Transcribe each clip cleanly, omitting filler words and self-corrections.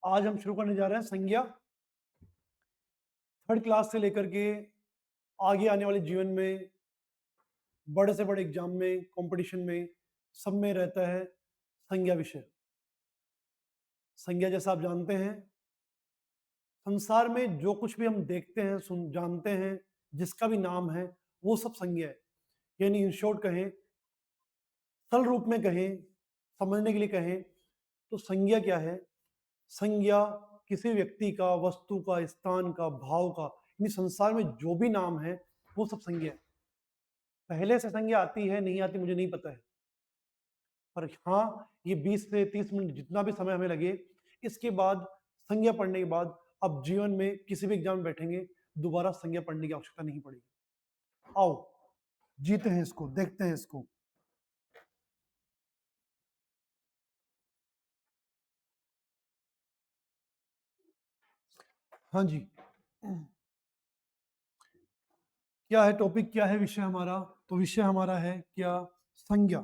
आज हम शुरू करने जा रहे हैं संज्ञा। थर्ड क्लास से लेकर के आगे आने वाले जीवन में, बड़े से बड़े एग्जाम में, कंपटीशन में, सब में रहता है संज्ञा विषय। संज्ञा जैसा आप जानते हैं, संसार में जो कुछ भी हम देखते हैं, जानते हैं, जिसका भी नाम है, वो सब संज्ञा है। यानी इन शॉर्ट कहें, सरल रूप में कहें, समझने के लिए कहें, तो संज्ञा क्या है? संज्ञा किसी व्यक्ति का, वस्तु का, स्थान का, भाव का, यानी संसार में जो भी नाम है वो सब संज्ञा है। पहले से संज्ञा आती है नहीं आती मुझे नहीं पता है, पर हाँ, ये 20 से 30 मिनट जितना भी समय हमें लगे, इसके बाद संज्ञा पढ़ने के बाद अब जीवन में किसी भी एग्जाम में बैठेंगे, दोबारा संज्ञा पढ़ने की आवश्यकता नहीं पड़ेगी। आओ जीते हैं इसको, देखते हैं इसको। हाँ जी, क्या है टॉपिक, क्या है विषय हमारा? तो विषय हमारा है क्या? संज्ञा।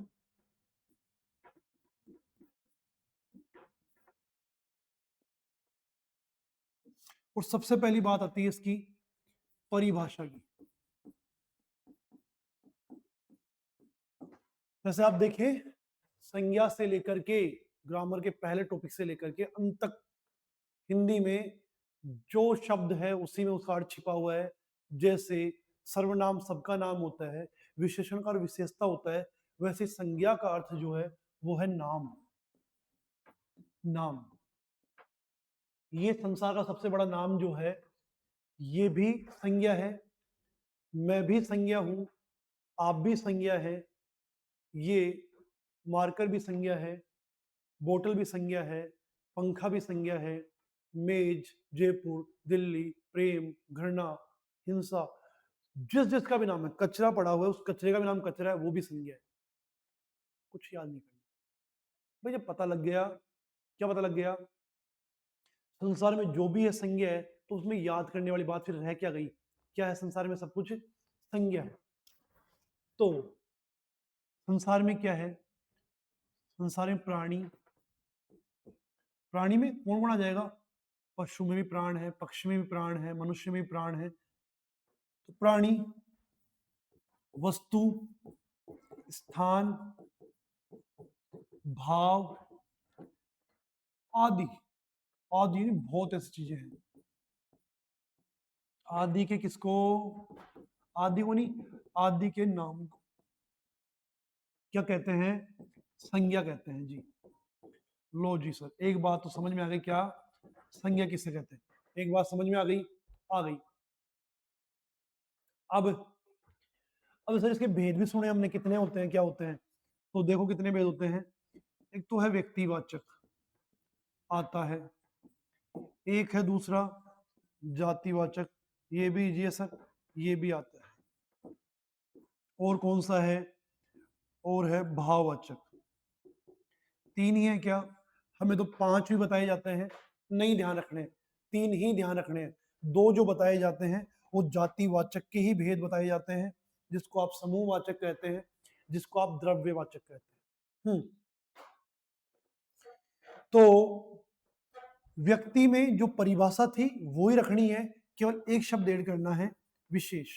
और सबसे पहली बात आती है इसकी परिभाषा की। जैसे आप देखें, संज्ञा से लेकर के ग्रामर के पहले टॉपिक से लेकर के अंत तक हिंदी में जो शब्द है उसी में उसका अर्थ छिपा हुआ है। जैसे सर्वनाम सबका नाम होता है, विशेषण का विशेषता होता है, वैसे संज्ञा का अर्थ जो है वो है नाम। नाम, ये संसार का सबसे बड़ा नाम जो है ये भी संज्ञा है। मैं भी संज्ञा हूं, आप भी संज्ञा है, ये मार्कर भी संज्ञा है, बोतल भी संज्ञा है, पंखा भी संज्ञा है, मेज, जयपुर, दिल्ली, प्रेम, घृणा, हिंसा, जिस जिसका भी नाम है, कचरा पड़ा हुआ है उस कचरे का भी नाम कचरा है, वो भी संज्ञा है। कुछ याद नहीं करना भाई, जब पता लग गया, क्या पता लग गया? संसार में जो भी है संज्ञा है, तो उसमें याद करने वाली बात फिर रह क्या गई? क्या है संसार में? सब कुछ संज्ञा है। तो संसार में क्या है? संसार में प्राणी, प्राणी में कौन कौन आ जाएगा? पशु में भी प्राण है, पक्षी में भी प्राण है, मनुष्य में भी प्राण है। तो प्राणी, वस्तु, स्थान, भाव, आदि। आदि बहुत ऐसी चीजें हैं। आदि के किसको? आदि को नहीं, आदि के नाम को क्या कहते हैं? संज्ञा कहते हैं जी। लो जी सर, एक बात तो समझ में आ गई, क्या संज्ञा किसे कहते हैं? एक बात समझ में आ गई, आ गई। अब सर इसके भेद भी सुने हमने, कितने होते हैं, क्या होते हैं? तो देखो कितने भेद होते हैं। एक तो है व्यक्तिवाचक, आता है। एक है दूसरा जातिवाचक, ये भी जी सर, ये भी आता है। और कौन सा है? और है भाववाचक। तीन ही है क्या? हमें तो पांच भी बताए जाते हैं, नहीं ध्यान रखने, तीन ही ध्यान रखने हैं। दो जो बताए जाते हैं वो जातिवाचक के ही भेद बताए जाते हैं, जिसको आप समूहवाचक कहते हैं, जिसको आप द्रव्यवाचक कहते हैं। तो व्यक्ति में जो परिभाषा थी वो ही रखनी है, केवल एक शब्द ऐड करना है, विशेष।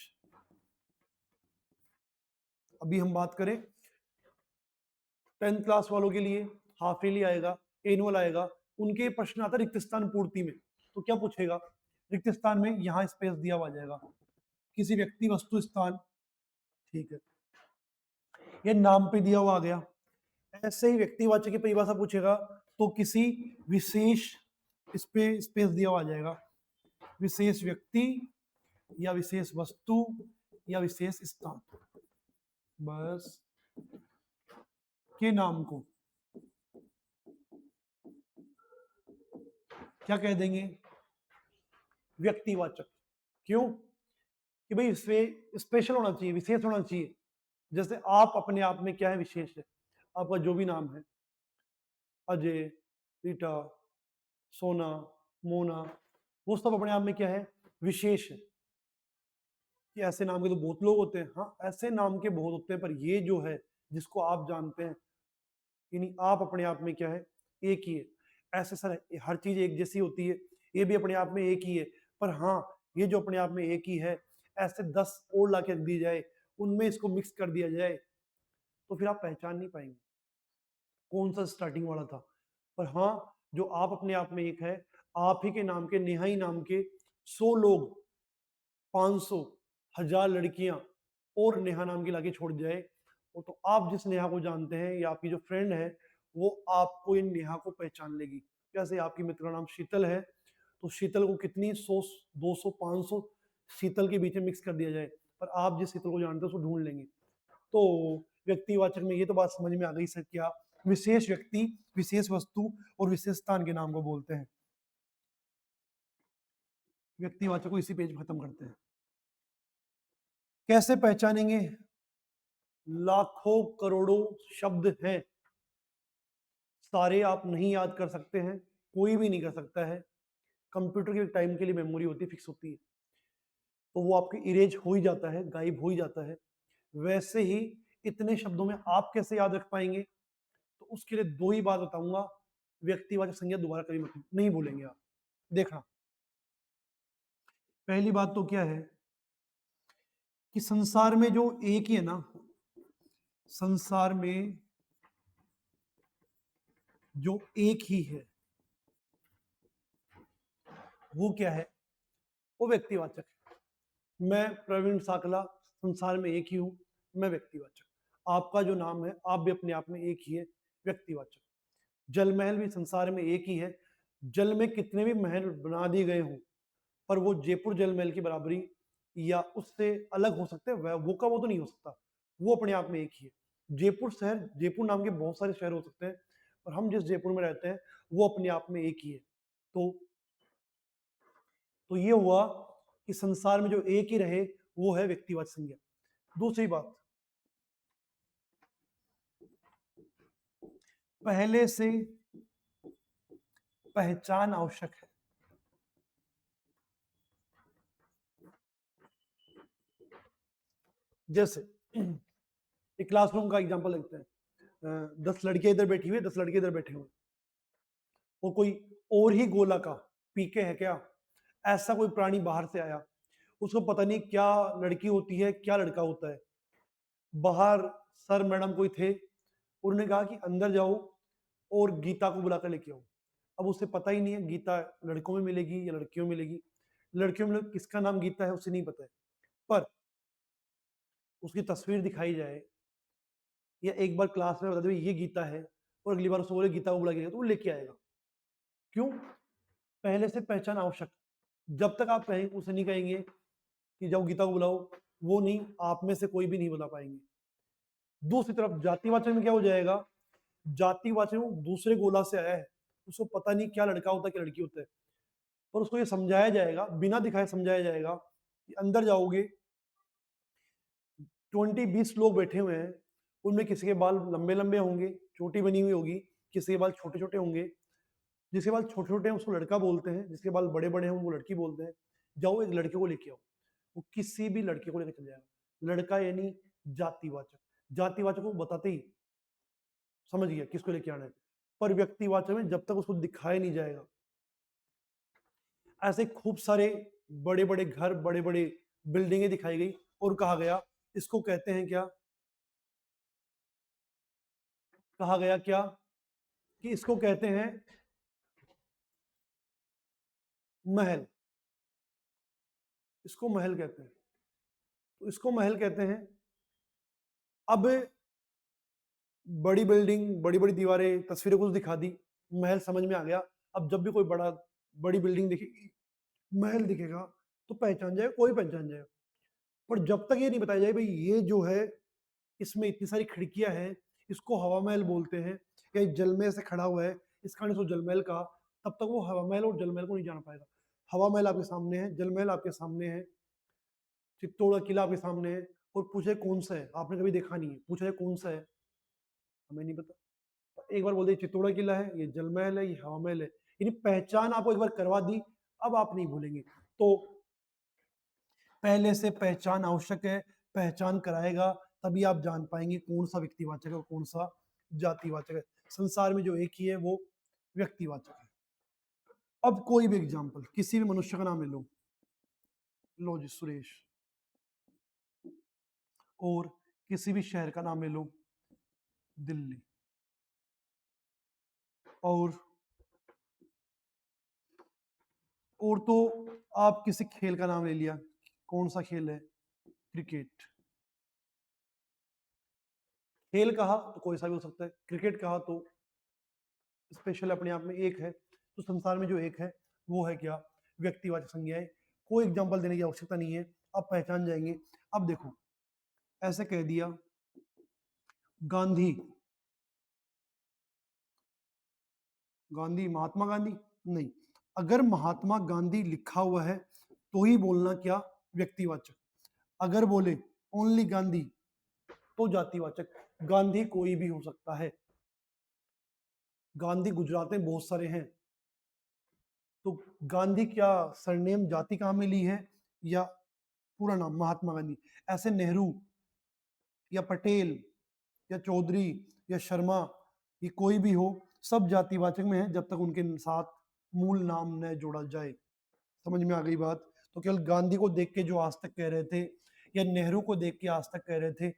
अभी हम बात करें 10th क्लास वालों के लिए, हाफ ईयरली आएगा, एनुअल आएगा, उनके प्रश्न आता है रिक्त स्थान पूर्ति में। तो क्या पूछेगा? रिक्त स्थान में यहाँ स्पेस दिया हुआ जाएगा, किसी व्यक्ति, वस्तु, स्थान, ठीक है, ये नाम पे दिया हुआ आ गया। ऐसे ही व्यक्तिवाचक की परिभाषा पूछेगा तो किसी विशेष स्पेस दिया हुआ आ जाएगा, विशेष व्यक्ति या विशेष वस्तु या विशेष स्थान, बस के नाम को क्या कह देंगे? व्यक्तिवाचक। क्यों? कि भाई स्पेशल होना चाहिए, विशेष होना चाहिए। जैसे आप अपने आप में क्या है? विशेष है। आपका जो भी नाम है, अजय, रीटा, सोना, मोना, वो सब अपने आप में क्या है? विशेष है। कि ऐसे नाम के तो बहुत लोग होते हैं, हाँ ऐसे नाम के बहुत होते हैं, पर ये जो है जिसको आप जानते हैं, यानी आप अपने आप में क्या है? एक ही है। ऐसे सर हर चीज एक जैसी होती है, ये भी अपने आप में एक ही है, पर हाँ ये जो अपने आप में एक ही है, ऐसे 10 और ला के रख दी जाए, उनमें इसको मिक्स कर दिया जाए, तो फिर आप पहचान नहीं पाएंगे कौन सा स्टार्टिंग वाला था। पर हाँ, जो आप अपने आप में एक है, आप ही के नाम के, नेहा ही नाम के 100 लोग, 500, 1000 लड़कियां और नेहा नाम की लाके छोड़ जाए, वो तो आप जिस नेहा को जानते हैं या आपकी जो फ्रेंड है, वो आपको इन नेहा को पहचान लेगी। जैसे आपकी मित्र का नाम शीतल है, तो शीतल को कितनी 100, 200, 500 शीतल के बीच में मिक्स कर दिया जाए, पर आप जिस शीतल को जानते हो उसको ढूंढ लेंगे। तो व्यक्तिवाचक में ये तो बात समझ में आ गई सर, क्या विशेष व्यक्ति, विशेष वस्तु और विशेष स्थान के नाम को बोलते हैं। व्यक्तिवाचक को इसी पेज में खत्म करते हैं। कैसे पहचानेंगे? लाखों करोड़ों शब्द हैं, सारे आप नहीं याद कर सकते हैं, कोई भी नहीं कर सकता है। कंप्यूटर के टाइम के लिए मेमोरी होती है, फिक्स होती है, तो वो आपके इरेज हो ही जाता है, गायब हो ही जाता है। वैसे ही इतने शब्दों में आप कैसे याद रख पाएंगे? तो उसके लिए दो ही बात बताऊंगा, व्यक्तिवाचक संज्ञा दोबारा कभी मत नहीं बोलेंगे आप। देखना, पहली बात तो क्या है कि संसार में जो एक ही है ना, संसार में जो एक ही है वो क्या है? वो व्यक्तिवाचक है। मैं प्रवीण साकला संसार में एक ही हूं, मैं व्यक्तिवाचक। आपका जो नाम है, आप भी अपने आप में एक ही है, व्यक्तिवाचक। जलमहल भी संसार में एक ही है, जल में कितने भी महल बना दिए गए हों, पर वो जयपुर जलमहल की बराबरी या उससे अलग हो सकते हैं, वो का वो तो नहीं हो सकता, वो अपने आप में एक ही है। जयपुर शहर, जयपुर नाम के बहुत सारे शहर हो सकते हैं, पर हम जिस जयपुर में रहते हैं वो अपने आप में एक ही है। तो ये हुआ कि संसार में जो एक ही रहे वो है व्यक्तिवाचक संज्ञा। दूसरी बात, पहले से पहचान आवश्यक है। जैसे एक क्लासरूम का एग्जांपल लेते हैं, 10 लड़के इधर बैठी हुई, 10 लड़के इधर बैठे हुए, और कोई और ही गोला का पीके है क्या, ऐसा कोई प्राणी बाहर से आया, उसको पता नहीं क्या लड़की होती है क्या लड़का होता है। बाहर सर मैडम कोई थे, उन्होंने कहा कि अंदर जाओ और गीता को बुला कर लेके आओ। अब उसे पता ही नहीं है गीता लड़कों में मिलेगी या लड़कियों में मिलेगी, लड़कियों में किसका नाम गीता है उसे नहीं पता है, पर उसकी तस्वीर दिखाई जाए या एक बार क्लास में बता दो ये गीता है, और अगली बार उसको बोले गीता को बुला के तो वो लेके आएगा। क्यों? पहले से पहचान आवश्यक। जब तक आप कहें उसे नहीं कहेंगे कि जाओ गीता को बुलाओ, वो नहीं, आप में से कोई भी नहीं बुला पाएंगे। दूसरी तरफ जातिवाचक में क्या हो जाएगा, जातिवाचक में दूसरे गोला से आया है, उसको पता नहीं क्या लड़का होता है क्या लड़की होता है, पर उसको ये समझाया जाएगा, बिना दिखाए समझाया जाएगा कि अंदर जाओगे 20-20 लोग बैठे हुए हैं, उनमें किसी के बाल लंबे लंबे होंगे, चोटी बनी हुई होगी, किसी के बाल छोटे छोटे होंगे, जिसके बाल छोटे छोटे हैं उसको लड़का बोलते हैं, जिसके बाल बड़े बड़े हैं वो लड़की बोलते हैं। जाओ एक लड़के को लेके आओ, वो किसी भी लड़के को लेकर चल जाएगा। लड़का यानी जातिवाचक, जातिवाचक को बताते ही समझ गया किसको लेके आना है। पर व्यक्तिवाचक में जब तक उसको दिखाया नहीं जाएगा, ऐसे खूब सारे बड़े बड़े घर, बड़े बड़े बिल्डिंगें दिखाई गई और कहा गया इसको कहते हैं क्या, कहा गया क्या कि इसको कहते हैं महल, इसको महल कहते हैं, तो इसको महल कहते हैं। अब बड़ी बिल्डिंग, बड़ी बड़ी दीवारें, तस्वीरें कुछ दिखा दी, महल समझ में आ गया। अब जब भी कोई बड़ी बिल्डिंग दिखेगी, महल दिखेगा, तो पहचान जाएगा, कोई पहचान जाएगा। पर जब तक ये नहीं बताया जाए भाई ये जो है इसमें इतनी सारी खिड़कियां हैं, इसको हवा महल बोलते हैं, या जल में से खड़ा हुआ है इस कारण इसको जलमहल कहा, तब तक वो हवा महल और जलमहल को नहीं जान पाएगा। हवा महल आपके सामने है, जलमहल आपके सामने है, चित्तौड़ का किला आपके सामने है, और पूछे कौन सा है, आपने कभी देखा नहीं है, पूछा है कौन सा है, हमें नहीं पता। एक बार बोल दिया चित्तौड़ का किला है, ये जलमहल है, ये हवा महल है, यानी पहचान आपको एक बार करवा दी, अब आप नहीं भूलेंगे। तो पहले से पहचान आवश्यक है, पहचान कराएगा तभी आप जान पाएंगे कौन सा व्यक्तिवाचक है और कौन सा जातिवाचक है। संसार में जो एक ही है वो व्यक्तिवाचक है। अब कोई भी एग्जांपल, किसी भी मनुष्य का नाम ले लो, लो जी सुरेश, और किसी भी शहर का नाम ले लो, दिल्ली, और तो आप किसी खेल का नाम ले लिया, कौन सा खेल है, क्रिकेट। खेल कहा तो कोई सा भी हो सकता है, क्रिकेट कहा तो स्पेशल अपने आप में एक है। तो संसार में जो एक है वो है क्या, व्यक्तिवाचक संज्ञाएं। कोई एग्जांपल देने की आवश्यकता नहीं है, आप पहचान जाएंगे। अब देखो, ऐसे कह दिया गांधी, गांधी महात्मा गांधी, नहीं, अगर महात्मा गांधी लिखा हुआ है तो ही बोलना क्या, व्यक्तिवाचक। अगर बोले ओनली गांधी तो जातिवाचक। गांधी कोई भी हो सकता है, गांधी गुजरात में बहुत सारे हैं, तो गांधी क्या सरनेम जाति कहाँ में ली है, या पूरा नाम महात्मा गांधी। ऐसे नेहरू या पटेल या चौधरी या शर्मा, ये कोई भी हो, सब जातिवाचक में है जब तक उनके साथ मूल नाम न जोड़ा जाए। समझ में आ गई बात। तो केवल गांधी को देख के जो आज तक कह रहे थे, या नेहरू को देख के आज तक कह रहे थे,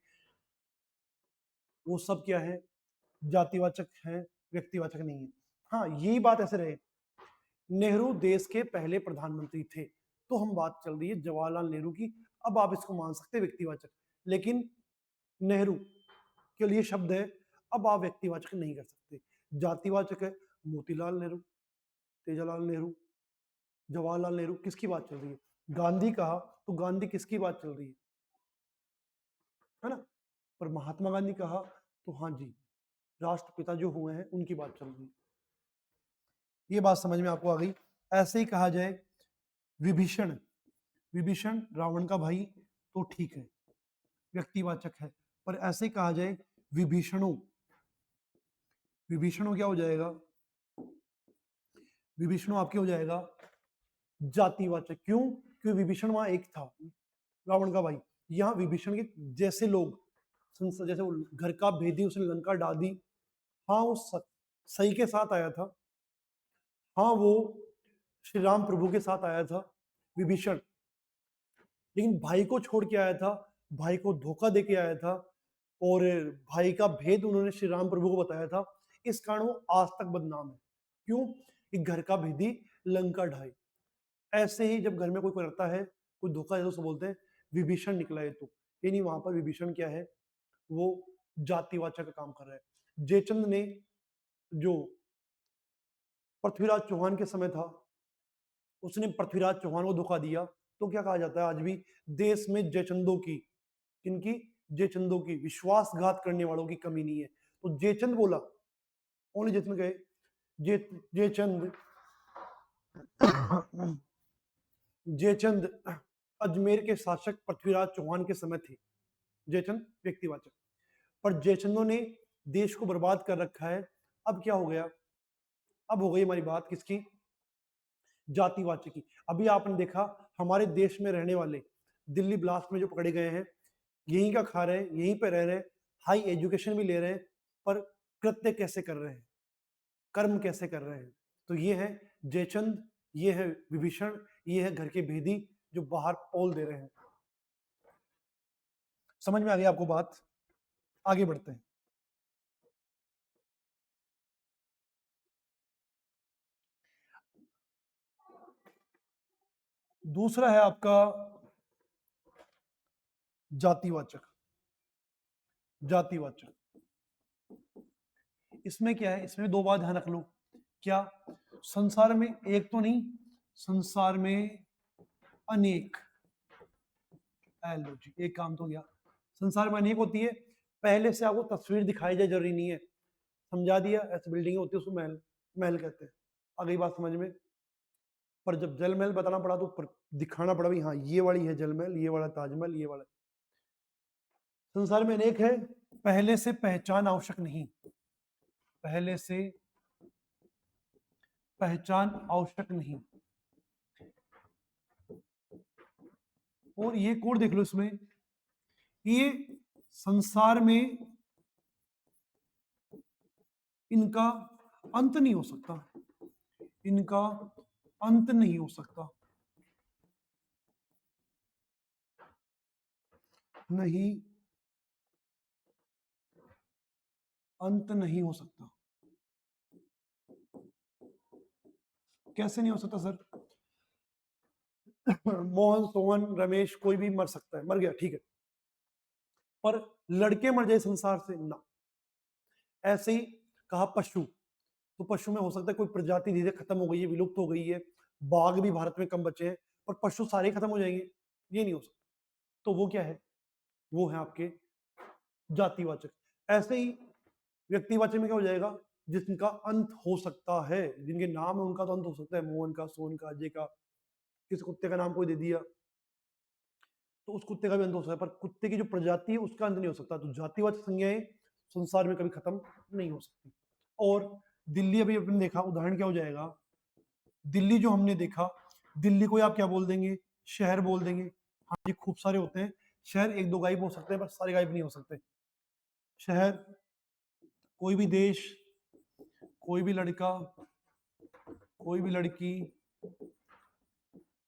वो सब क्या है, जातिवाचक है, व्यक्तिवाचक नहीं है। हाँ, यही बात ऐसे रहे, नेहरू देश के पहले प्रधानमंत्री थे, तो हम बात चल रही है जवाहरलाल नेहरू की, अब आप इसको मान सकते हैं व्यक्तिवाचक। लेकिन नेहरू के लिए शब्द है, अब आप व्यक्तिवाचक नहीं कर सकते। जातिवाचक है, मोतीलाल नेहरू, तेजालाल नेहरू, जवाहरलाल नेहरू, किसकी बात चल रही है। गांधी कहा तो गांधी किसकी बात चल रही है ना। पर महात्मा गांधी कहा तो हाँ जी, राष्ट्रपिता जो हुए हैं उनकी बात चल रही है। ये बात समझ में आपको आ गई। ऐसे ही कहा जाए विभीषण, विभीषण रावण का भाई, तो ठीक है, व्यक्तिवाचक है। पर ऐसे ही कहा जाए विभीषणों, विभीषणों क्या हो जाएगा, विभीषणों आपके हो जाएगा जातिवाचक। क्यों, क्योंकि विभीषण वहां एक था, रावण का भाई। यहाँ विभीषण के जैसे लोग, जैसे वो घर का भेदी, उसने लंका डाल दी, हाँ वो सही के साथ आया था, हाँ वो श्री राम प्रभु के साथ आया था विभीषण, लेकिन भाई को छोड़ के आया था, भाई को धोखा दे के आया था, और भाई का भेद उन्होंने श्री राम प्रभु को बताया था। इस कारण वो आज तक बदनाम है। क्यों, कि घर का भेदी लंका ढाई। ऐसे ही जब घर में कोई करता है, कोई धोखा है, तो उसको बोलते हैं विभीषण निकला है। तो ये नहीं, वहां पर विभीषण क्या है, वो जातिवाचक का काम कर रहा है। जयचंद ने, जो पृथ्वीराज चौहान के समय था, उसने पृथ्वीराज चौहान को धोखा दिया। तो क्या कहा जाता है आज भी देश में, जयचंदों की, किनकी, जयचंदों की, विश्वासघात करने वालों की कमी नहीं है। तो जयचंद बोला, ओनली जयचंद गए, जयचंद जयचंद अजमेर के शासक पृथ्वीराज चौहान के समय थे। जयचंद व्यक्तिवाचक, पर जयचंदों ने देश को बर्बाद कर रखा है। अब क्या हो गया, अब हो गई हमारी बात किसकी, जातिवाचक की। अभी आपने देखा हमारे देश में रहने वाले, दिल्ली ब्लास्ट में जो पकड़े गए हैं, यहीं का खा रहे हैं, यहीं पे रह रहे हैं, हाई एजुकेशन भी ले रहे हैं, पर कृत्य कैसे कर रहे हैं, कर्म कैसे कर रहे हैं। तो ये है जयचंद, ये है विभीषण, ये है घर के भेदी जो बाहर पोल दे रहे हैं। समझ में आ गया आपको बात। आगे बढ़ते हैं। दूसरा है आपका जातिवाचक, जातिवाचक। इसमें क्या है, इसमें दो बात ध्यान रख लो। क्या, संसार में एक तो नहीं, संसार में अनेक, लो जी, एक काम तो गया। संसार में अनेक होती है, पहले से आपको तस्वीर दिखाई जाए जरूरी नहीं है, समझा दिया, ऐसी बिल्डिंग होती है उसको महल, महल कहते हैं। आ गई बात समझ में। पर जब जल महल बताना पड़ा तो दिखाना पड़ा भी, हाँ ये वाली है जल महल, ये वाला ताजमहल, ये वाला। संसार में अनेक है, पहले से पहचान आवश्यक नहीं, पहले से पहचान आवश्यक नहीं। और ये कोड देख लो इसमें, ये संसार में इनका अंत नहीं हो सकता, इनका अंत नहीं हो सकता, नहीं, अंत नहीं हो सकता। कैसे नहीं हो सकता सर? मोहन, सोहन, रमेश कोई भी मर सकता है, मर गया ठीक है, पर लड़के मर जाए संसार से ना। ऐसे ही कहा पशु, तो पशु में हो सकता है कोई प्रजाति धीरे खत्म हो गई है, विलुप्त हो गई है, बाघ भी भारत में कम बचे हैं, पर पशु सारे खत्म हो जाएंगे, ये नहीं हो सकता। तो वो क्या है? वो है आपके जातिवाचक। ऐसे ही व्यक्तिवाचक में क्या हो जाएगा? जिनका अंत हो सकता है, जिनके नाम है उनका तो अंत हो सकता है, मोहन का, सोहन का, अजय का। किसी कुत्ते का नाम कोई दे दिया तो उस कुत्ते का भी अंत हो सकता है, पर कुत्ते की जो प्रजाति है उसका अंत नहीं हो सकता। तो जातिवाचक संज्ञाएं संसार में कभी खत्म नहीं हो सकती। और दिल्ली अभी अपने देखा, उदाहरण क्या हो जाएगा? दिल्ली जो हमने देखा, दिल्ली को आप क्या बोल देंगे? शहर बोल देंगे। हाँ जी, खूब सारे होते हैं शहर, एक दो गायब हो सकते हैं पर सारे गायब नहीं हो सकते। शहर, कोई भी देश, कोई भी लड़का, कोई भी लड़की,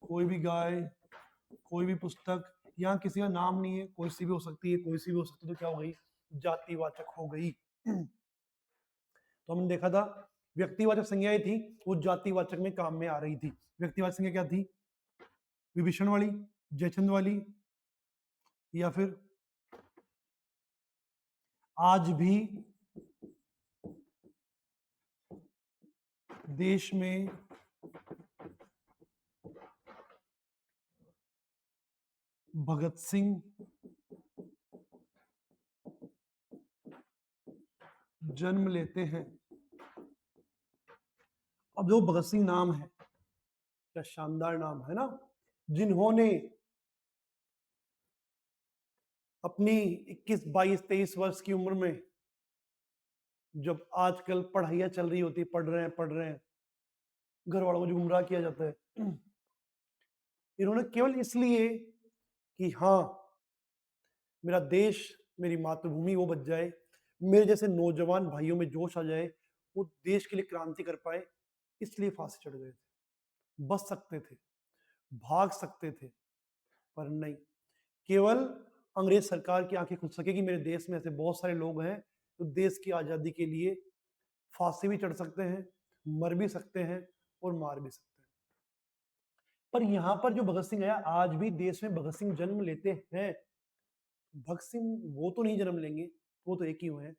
कोई भी गाय, कोई भी पुस्तक, यहाँ किसी का नाम नहीं है, कोई सी भी हो सकती है, कोई सी भी हो सकती है, तो क्या हो गई? जातिवाचक हो गई। तो हमने देखा था व्यक्तिवाचक संज्ञाएं थी, वो जातिवाचक में काम में आ रही थी। व्यक्तिवाचक संज्ञा क्या थी? विभीषण वाली, जयचंद वाली, या फिर आज भी देश में भगत सिंह जन्म लेते हैं। अब जो भगत सिंह नाम है, क्या शानदार नाम है ना, जिन्होंने अपनी 21, 22, 23 वर्ष की उम्र में, जब आजकल पढ़ाइयाँ चल रही होती, पढ़ रहे हैं, घर वालों को जो गुमराह किया जाता है, इन्होंने केवल इसलिए कि हाँ मेरा देश, मेरी मातृभूमि वो बच जाए, मेरे जैसे नौजवान भाइयों में जोश आ जाए, वो देश के लिए क्रांति कर पाए, इसलिए फांसी चढ़ गए थे। बच सकते थे, भाग सकते थे, पर नहीं। केवल अंग्रेज सरकार की आंखें खुल सके कि मेरे देश में ऐसे बहुत सारे लोग हैं तो देश की आजादी के लिए फांसी भी चढ़ सकते हैं, मर भी सकते हैं और मार भी सकते हैं। पर यहां पर जो भगत सिंह आया, आज भी देश में भगत सिंह जन्म लेते हैं। भगत सिंह वो तो नहीं जन्म लेंगे, वो तो एक ही हुए हैं।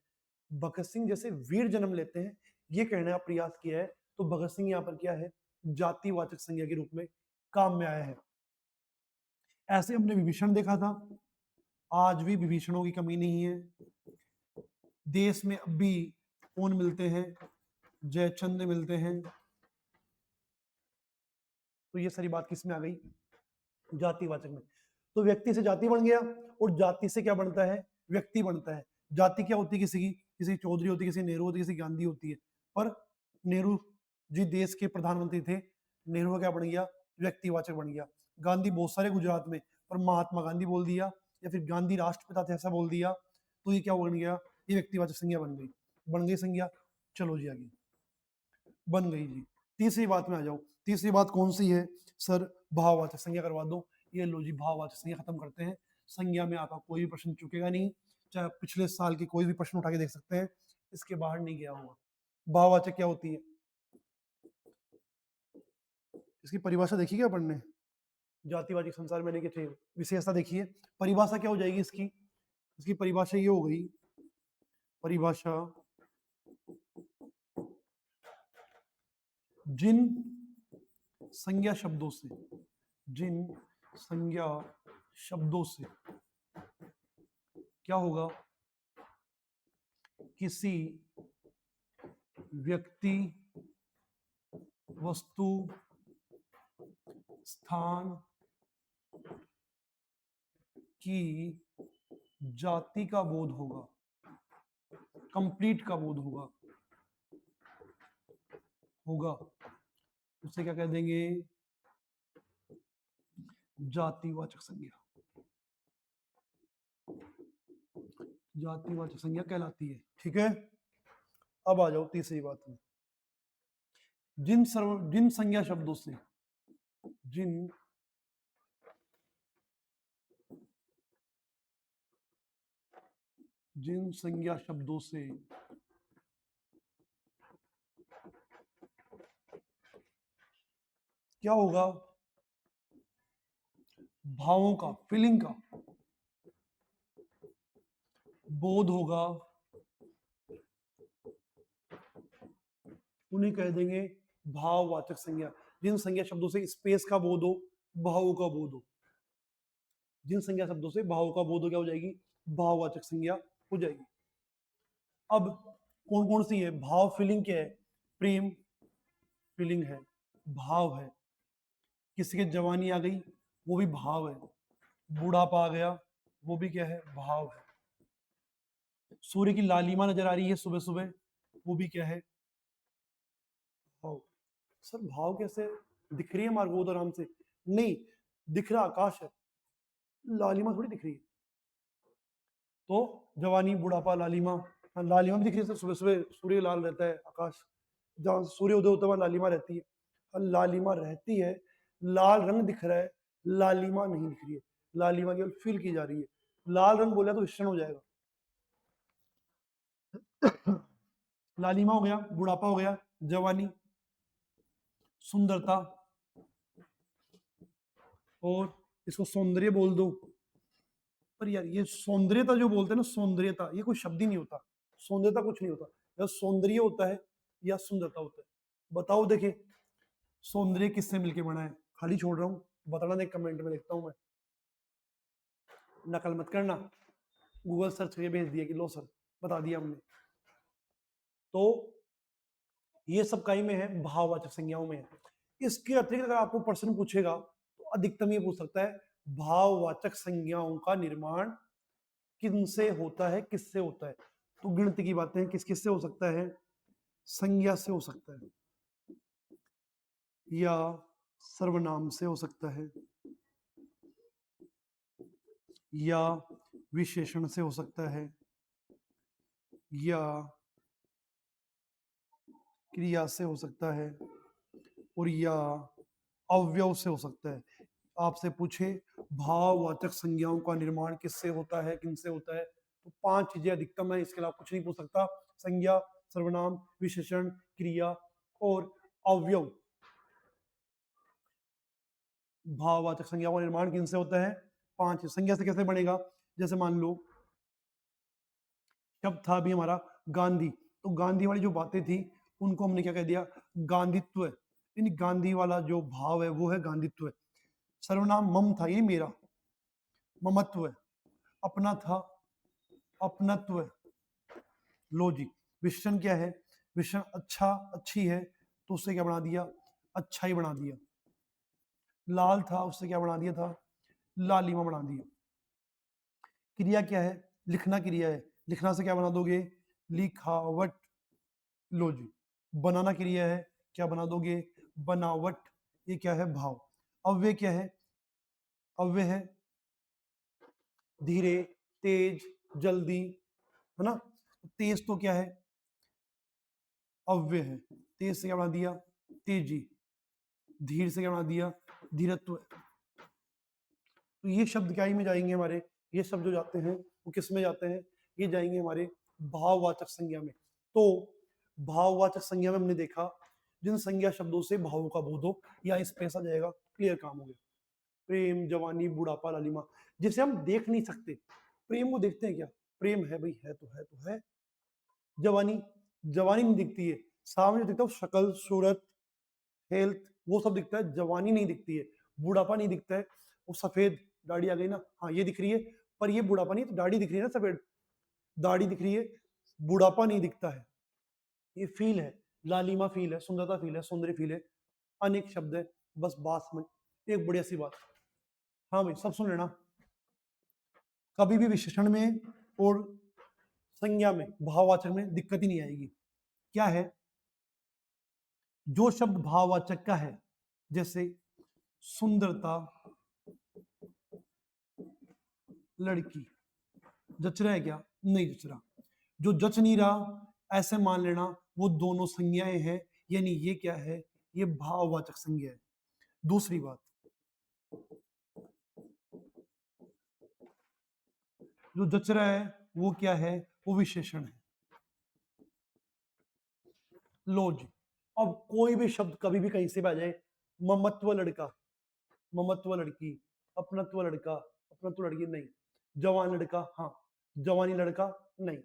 भगत सिंह जैसे वीर जन्म लेते हैं, ये कहने का प्रयास किया है। तो भगत सिंह यहाँ पर क्या है? जातिवाचक संज्ञा के रूप में काम में आया है। ऐसे हमने विभीषण देखा था, आज भी विभीषणों की कमी नहीं है। देश में अब भी कौन मिलते हैं? जयचंद मिलते हैं। तो ये सारी बात किस में आ गई? जातिवाचक में। तो व्यक्ति से जाति बन गया, और जाति से क्या बनता है? व्यक्ति बनता है। जाति क्या होती है? किसी की, किसी चौधरी होती है, किसी नेहरू होती है, किसी गांधी होती है। पर नेहरू जी देश के प्रधानमंत्री थे, नेहरू का क्या बन गया? व्यक्तिवाचक बन गया। गांधी बहुत सारे गुजरात में, पर महात्मा गांधी बोल दिया, या फिर गांधी राष्ट्रपिता थे ऐसा बोल दिया, तो ये क्या बन गया? ये व्यक्तिवाचक संज्ञा बन गई। बन गई संज्ञा। चलो जी आगे, बन गई जी। तीसरी बात में आ जाओ। तीसरी बात कौन सी है सर? भाववाचक संज्ञा करवा दो। ये लो जी, भाववाचक संज्ञा खत्म करते हैं। संज्ञा में आपका कोई भी प्रश्न चुकेगा नहीं, चाहे आप पिछले साल की कोई भी प्रश्न उठा के देख सकते हैं, इसके बाहर नहीं गया होगा। भाववाचक क्या होती है? इसकी परिभाषा देखी क्या पढ़ने? जातिवाचक संसार में देखिए, विशेषता देखिए, परिभाषा क्या हो जाएगी इसकी? इसकी परिभाषा ये हो गई, परिभाषा जिन संज्ञा शब्दों से, जिन संज्ञा शब्दों से क्या होगा? किसी व्यक्ति, वस्तु, स्थान की जाति का बोध होगा, कंप्लीट का बोध होगा, होगा। उसे क्या कह देंगे? जातिवाचक संज्ञा। जातिवाचक संज्ञा कहलाती है। ठीक है, अब आ जाओ तीसरी बात में। जिन संज्ञा शब्दों से जिन जिन संज्ञा शब्दों से क्या होगा, भावों का, फीलिंग का बोध होगा, उन्हें कह देंगे भाववाचक संज्ञा। जिन संज्ञा शब्दों से स्पेस का बोध हो, भावों का बोध हो, जिन संज्ञा शब्दों से भावों का बोध हो क्या हो जाएगी, भाववाचक संज्ञा हो जाएगी। अब कौन कौन सी है, भाव फीलिंग क्या है, प्रेम फीलिंग है, भाव है, किसी के जवानी आ गई वो भी भाव है, बूढ़ापा आ गया वो भी क्या है, भाव है, सूर्य की लालिमा नजर आ रही है सुबह सुबह वो भी क्या है, भाव। सर भाव कैसे दिख रही है हमारे को आराम से, नहीं दिख रहा आकाश है, लालिमा थोड़ी दिख रही है। तो जवानी बुढ़ापा लालिमा, हाँ, लालिमा भी दिख रही है, सुबह सुबह सूर्य लाल रहता है आकाश, जहाँ सूर्य उदय होता है वहाँ लालिमा रहती है, और लालिमा रहती है, लाल रंग दिख रहा है, लालिमा नहीं दिख रही है, लालिमा केवल फील की जा रही है। लाल रंग बोला तो विषण हो जाएगा। लालिमा हो गया, बुढ़ापा हो गया, जवानी, सुंदरता, और इसको सौंदर्य बोल दो। पर यार ये सौंदर्यता जो बोलते हैं ना, सौंदर्यता ये कोई शब्द ही नहीं होता, सौंदर्यता कुछ नहीं होता, या सौंदर्य होता है या सुंदरता होता है। बताओ देखे, सौंदर्य किससे मिलके बना है, खाली छोड़ रहा हूं, बताना नहीं, कमेंट में लिखता हूं मैं, नकल मत करना, गूगल सर्च करके भेज दिया कि लो सर बता दिया हमने। तो ये सब कई में है, भाववाचक संज्ञाओं में है। इसके अतिरिक्त अगर आपको प्रश्न पूछेगा तो अधिकतम ये पूछ सकता है, भाववाचक संज्ञाओं का निर्माण किनसे होता है, किससे होता है। तो गिनती की बातें किस किस से हो सकता है, संज्ञा से हो सकता है, या सर्वनाम से हो सकता है, या विशेषण से हो सकता है, या क्रिया से हो सकता है, और या अवयव से हो सकता है। आपसे पूछे भाववाचक संज्ञाओं का निर्माण किससे होता है, किनसे होता है, तो 5 चीजें अधिकतम है, इसके अलावा कुछ नहीं पूछ सकता। संज्ञा, सर्वनाम, विशेषण, क्रिया और अवयव। भाववाचक संज्ञाओं का निर्माण किनसे होता है, 5। संज्ञा से कैसे बनेगा, जैसे मान लो शब्द था अभी हमारा गांधी, तो गांधी वाली जो बातें थी उनको हमने क्या कह दिया, गांधीत्व, यानी गांधी वाला जो भाव है वो है गांधीत्व। सर्वनाम मम था, ये मेरा, ममत्व। अपना था, अपनत्व। लो जी, विशेषण क्या है, विशेषण अच्छा, अच्छी है, तो उससे क्या बना दिया, अच्छा ही बना दिया। लाल था, उससे क्या बना दिया था, लालिमा बना दिया। क्रिया क्या है, लिखना क्रिया है, लिखना से क्या बना दोगे, लिखावट। लो जी, बनाना क्रिया है, क्या बना दोगे, बनावट। ये क्या है, भाव। अव्यय क्या है, अव्यय है धीरे, तेज, जल्दी, है ना। तेज तो क्या है, अव्यय है, तेज से क्या बना दिया, तेजी। धीर से क्या बना दिया, धीरत्व। तो ये शब्द क्या ही में जाएंगे हमारे, ये शब्द जो जाते हैं वो किस में जाते हैं, ये जाएंगे हमारे भाववाचक संज्ञा में। तो भाववाचक संज्ञा में हमने देखा जिन संज्ञा शब्दों से भावों का बोध हो, या इस पैसा जाएगा, क्लियर काम हो गया। प्रेम, जवानी, बुढ़ापा, लालिमा, जिसे हम देख नहीं सकते। प्रेम को देखते हैं क्या, प्रेम है भाई, है तो है तो है। जवानी, जवानी नहीं दिखती है, सामने दिखता है शक्ल, सूरत, हेल्थ, वो सब दिखता है, जवानी नहीं दिखती है। बुढ़ापा नहीं दिखता है, वो सफेद दाढ़ी आ गई ना, हाँ ये दिख रही है, पर ये बुढ़ापा नहीं, तो दाढ़ी दिख रही है ना, सफेद दाढ़ी दिख रही है, बुढ़ापा नहीं दिखता है। ये फील है, लालिमा फील है, सुंदरता फील है, सौंदर्य फील है, अनेक शब्द है। बस बात समझ, एक बढ़िया सी बात, हाँ भाई सब सुन लेना, कभी भी विशेषण में और संज्ञा में, भाववाचक में दिक्कत ही नहीं आएगी। क्या है, जो शब्द भाववाचक का है, जैसे सुंदरता, लड़की, जच रहा है क्या, नहीं जच रहा। जो जच नहीं रहा ऐसे मान लेना वो दोनों संज्ञाएं हैं, यानी ये क्या है, ये भाववाचक संज्ञा है। दूसरी बात, जो जच रहा है वो क्या है, वो विशेषण है। लो जी, अब कोई भी शब्द कभी भी कहीं से भी आ जाए, ममत्व लड़का, ममत्व लड़की, अपनत्व लड़का, अपनत्व लड़की नहीं, जवान लड़का हाँ, जवानी लड़का नहीं,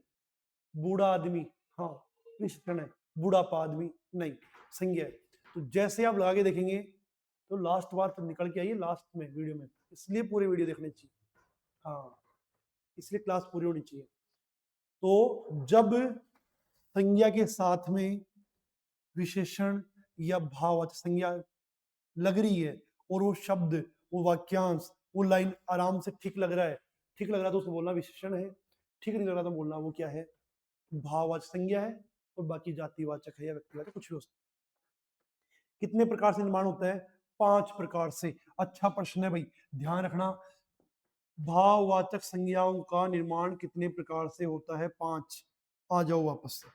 बूढ़ा आदमी हाँ, विशेषण है, बूढ़ापा आदमी नहीं, संज्ञा है। तो जैसे आप लगा के देखेंगे तो लास्ट बार तब निकल के आइए लास्ट में वीडियो में, इसलिए पूरी वीडियो देखनी चाहिए, हाँ, इसलिए क्लास पूरी होनी चाहिए। तो जब संज्ञा के साथ में विशेषण या भाववाचक संज्ञा लग रही है और वो शब्द, वो वाक्यांश, वो लाइन आराम से ठीक लग रहा है, ठीक लग रहा है तो उसको बोलना विशेषण है, ठीक नहीं लग रहा तो बोलना वो क्या है, भाववाचक संज्ञा है, और बाकी जातिवाचक है या व्यक्तिवाचक कुछ भी हो सकता है। कितने प्रकार से निर्माण होता है, 5 प्रकार से। अच्छा प्रश्न है भाई, ध्यान रखना, भाववाचक संज्ञाओं का निर्माण कितने प्रकार से होता है, 5। आ जाओ वापस से।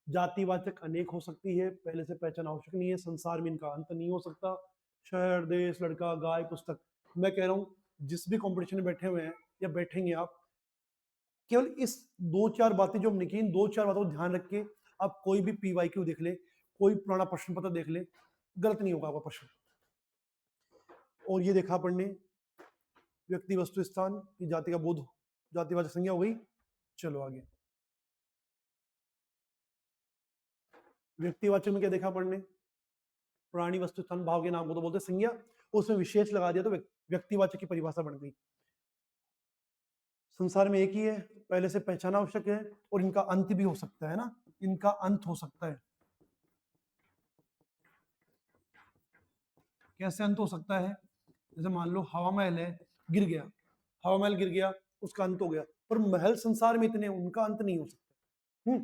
जातिवाचक अनेक हो सकती है, पहले से पहचान आवश्यक नहीं है, संसार में इनका अंत नहीं हो सकता, शहर देश लड़का गाय पुस्तक। मैं कह रहा हूँ जिस भी कंपटीशन में बैठे हुए हैं या बैठेंगे आप, केवल इस 2-4 बातें जो हमने की, इन 2-4 बातों को ध्यान रख के आप कोई भी PYQ देख ले, कोई पुराना प्रश्न पत्र देख ले, गलत नहीं होगा आपका प्रश्न। और ये देखा पढ़ने, व्यक्ति वस्तु स्थान की जाति का बोध, जातिवाचक संज्ञा हो गई। चलो आगे, व्यक्तिवाचक में क्या देखा पढ़ने, प्राणी वस्तु स्थान भाव के नाम को तो बोलते संज्ञा, उसमें विशेष लगा दिया तो व्यक्तिवाचक की परिभाषा बन गई। संसार में एक ही है, पहले से पहचाना आवश्यक है, और इनका अंत भी हो सकता है ना, इनका अंत हो सकता है। कैसे अंत हो सकता है, जैसे मान लो हवा महल है, गिर गया, हवा महल गिर गया, उसका अंत हो गया, पर महल संसार में इतने, उनका अंत नहीं हो सकता।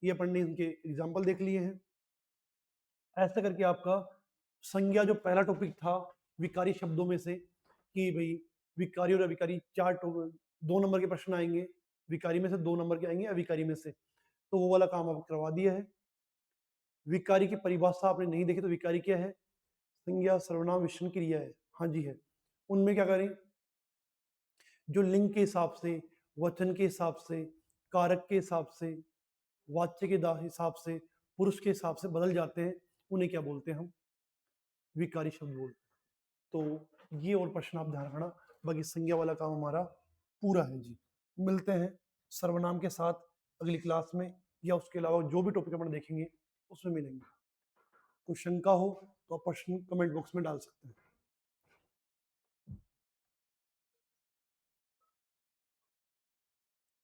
ये अपन ने इनके एग्जाम्पल देख लिए हैं। ऐसा करके आपका संज्ञा जो पहला टॉपिक था विकारी शब्दों में से, कि भाई विकारी और अविकारी 2 नंबर के प्रश्न आएंगे, विकारी में से 2 नंबर के आएंगे, अविकारी में से, तो वो वाला काम आप करवा दिया है। विकारी की परिभाषा आपने नहीं देखी, तो विकारी क्या है, संज्ञा सर्वनाम विशेषण क्रिया है, हाँ जी है। उनमें क्या करें, जो लिंग के हिसाब से, वचन के हिसाब से, कारक के हिसाब से, वाच्य के हिसाब से, पुरुष के हिसाब से बदल जाते हैं, उन्हें क्या बोलते हैं हम, विकारी शब्द बोलते हैं। तो ये और प्रश्न आप ध्यान रखना, बाकी संज्ञा वाला काम हमारा पूरा है जी। मिलते हैं सर्वनाम के साथ अगली क्लास में, या उसके अलावा जो भी टॉपिक अपन देखेंगे उसमें मिलेंगे। कोई शंका हो तो आप प्रश्न कमेंट बॉक्स में डाल सकते हैं।